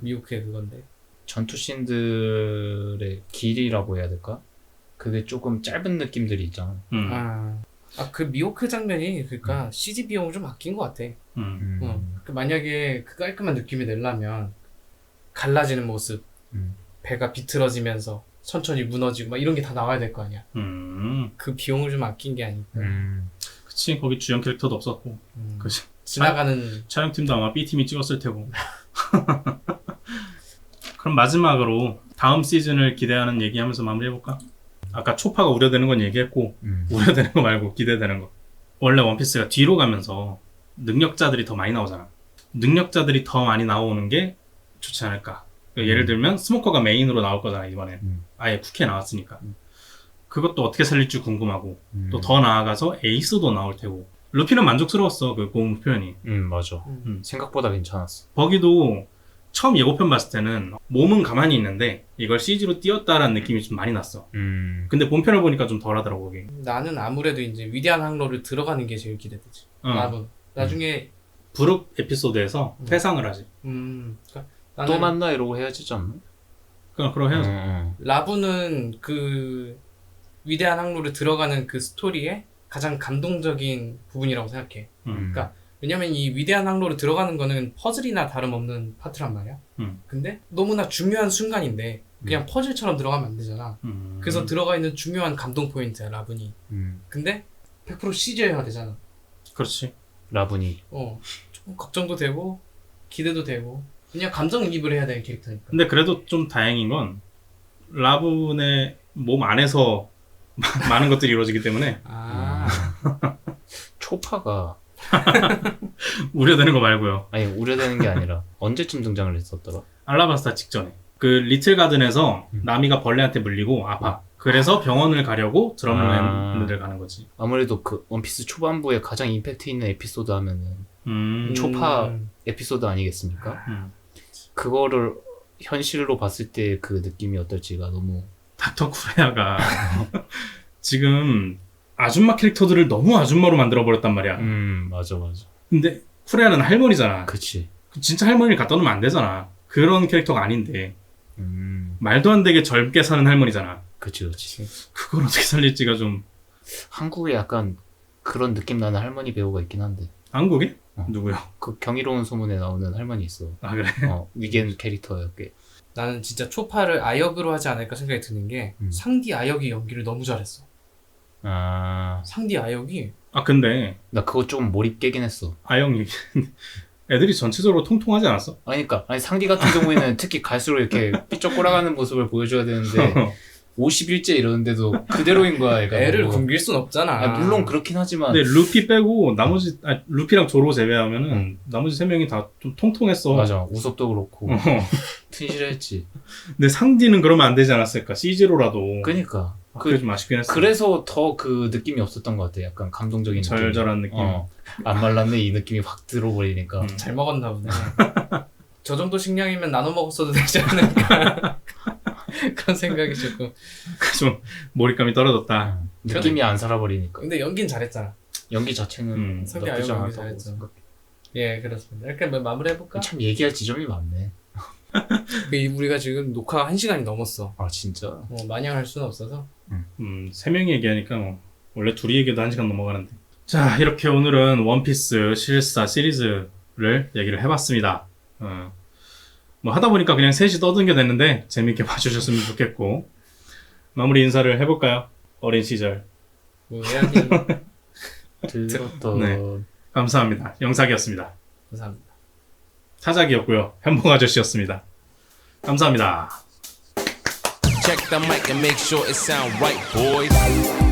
미호크의 그건데. 전투 씬들의 길이라고 해야 될까? 그게 조금 짧은 느낌들이 있잖아. 그 미호크 장면이 그러니까 CG 비용을 좀 아낀 것 같아. 만약에 그 깔끔한 느낌을 내려면 갈라지는 모습, 배가 비틀어지면서 천천히 무너지고 막 이런 게 다 나와야 될 거 아니야. 그 비용을 좀 아낀 게 아닐까. 그치, 거기 주연 캐릭터도 없었고. 그치. 지나가는 촬영팀도 아마 B팀이 찍었을 테고. 그럼 마지막으로 다음 시즌을 기대하는 얘기하면서 마무리해볼까? 아까 초파가 우려되는 건 얘기했고 우려되는 거 말고 기대되는 거. 원래 원피스가 뒤로 가면서 능력자들이 더 많이 나오잖아. 능력자들이 더 많이 나오는 게 좋지 않을까. 그러니까 예를 들면 스모커가 메인으로 나올 거잖아 이번에. 아예 쿠키에 나왔으니까. 그것도 어떻게 살릴지 궁금하고 또 더 나아가서 에이스도 나올 테고. 루피는 만족스러웠어 그 고음 표현이. 맞아. 생각보다 괜찮았어. 버기도 처음 예고편 봤을 때는 몸은 가만히 있는데 이걸 CG로 띄웠다라는 느낌이 좀 많이 났어. 근데 본편을 보니까 좀 덜하더라고 거기. 나는 아무래도 이제 위대한 항로를 들어가는 게 제일 기대되지. 나중에 브룩 에피소드에서 퇴상을 하지. 그러니까 또 만나 이러고 헤어지지 않나? 그럼 해야지. 라부는 그 위대한 항로를 들어가는 그 스토리의 가장 감동적인 부분이라고 생각해. 그러니까 왜냐면 이 위대한 항로를 들어가는 거는 퍼즐이나 다름없는 파트란 말이야. 근데 너무나 중요한 순간인데 그냥 퍼즐처럼 들어가면 안 되잖아. 그래서 들어가 있는 중요한 감동 포인트야 라분이. 근데 100% CG여야 되잖아. 그렇지. 라분이. 조금 걱정도 되고 기대도 되고 그냥 감정이입을 해야 되는 캐릭터니까. 근데 그래도 좀 다행인 건 라분의 몸 안에서 많은 것들이 이루어지기 때문에 초파가 우려되는 거 말고요. 아니 우려되는 게 아니라 언제쯤 등장을 했었더라? 알라바스타 직전에 그 리틀 가든에서 나미가 벌레한테 물리고 아파. 그래서 병원을 가려고 드럼랜드를 가는 거지. 아무래도 그 원피스 초반부에 가장 임팩트 있는 에피소드 하면은 초파 에피소드 아니겠습니까? 그거를 현실로 봤을 때 그 느낌이 어떨지가 너무. 닥터 쿠레아가 지금 아줌마 캐릭터들을 너무 아줌마로 만들어버렸단 말이야. 맞아. 근데 쿠레아는 할머니잖아. 그치. 진짜 할머니를 갖다 놓으면 안 되잖아. 그런 캐릭터가 아닌데 말도 안 되게 젊게 사는 할머니잖아. 그치. 그걸 어떻게 살릴지가 좀. 한국에 약간 그런 느낌 나는 할머니 배우가 있긴 한데. 한국에? 누구요? 그 경이로운 소문에 나오는 할머니 있어. 그래? 위겐 캐릭터였게. 나는 진짜 초파를 아역으로 하지 않을까 생각이 드는 게 상디 아역이 연기를 너무 잘했어. 상디 아역이. 근데 나 그거 좀 몰입 깨긴 했어. 아역 얘기. 애들이 전체적으로 통통하지 않았어? 아니 상디 같은 경우에는 특히 갈수록 이렇게 삐쩍 꼬라가는 모습을 보여줘야 되는데 50일째 이러는데도 그대로인 거야 얘가. 애를 너무. 굶길 순 없잖아. 아, 물론 그렇긴 하지만 근데 루피 빼고 나머지 루피랑 조로 제외하면은 나머지 세 명이 다 좀 통통했어. 맞아. 우섭도 그렇고 튼실했지. 근데 상디는 그러면 안 되지 않았을까? CG로라도. 그러니까 그게 좀 아쉽긴 했어. 그래서 더 그 느낌이 없었던 것 같아. 약간 감동적인 느낌. 절절한 느낌. 안 말랐네 이 느낌이 확 들어버리니까. 잘 먹었나 보네. 저 정도 식량이면 나눠 먹었어도 되지 않을까. 그런 생각이 조금. 좀 몰입감이 떨어졌다. 느낌이 안 살아버리니까. 근데 연기는 잘했잖아. 연기 자체는 석이 나쁘지 아역 연기 않았다고 잘했죠. 생각해. 예, 그렇습니다. 이렇게 마무리해볼까? 참 얘기할 지점이 많네. 우리가 지금 녹화가 1시간이 넘었어. 아 진짜? 마냥 할 수는 없어서. 세 명이 얘기하니까 원래 둘이 얘기해도 1시간 넘어가는데. 자, 이렇게 오늘은 원피스 실사 시리즈를 얘기를 해봤습니다. 뭐 하다 보니까 그냥 셋이 떠든 게 됐는데 재밌게 봐주셨으면 좋겠고 마무리 인사를 해볼까요? 어린 시절. 예약님 들었던. 네. 감사합니다. 영탁이었습니다. 감사합니다. 타작이었고요. 햄버거 아저씨였습니다. 감사합니다. Check the mic and make sure it sound right, boys.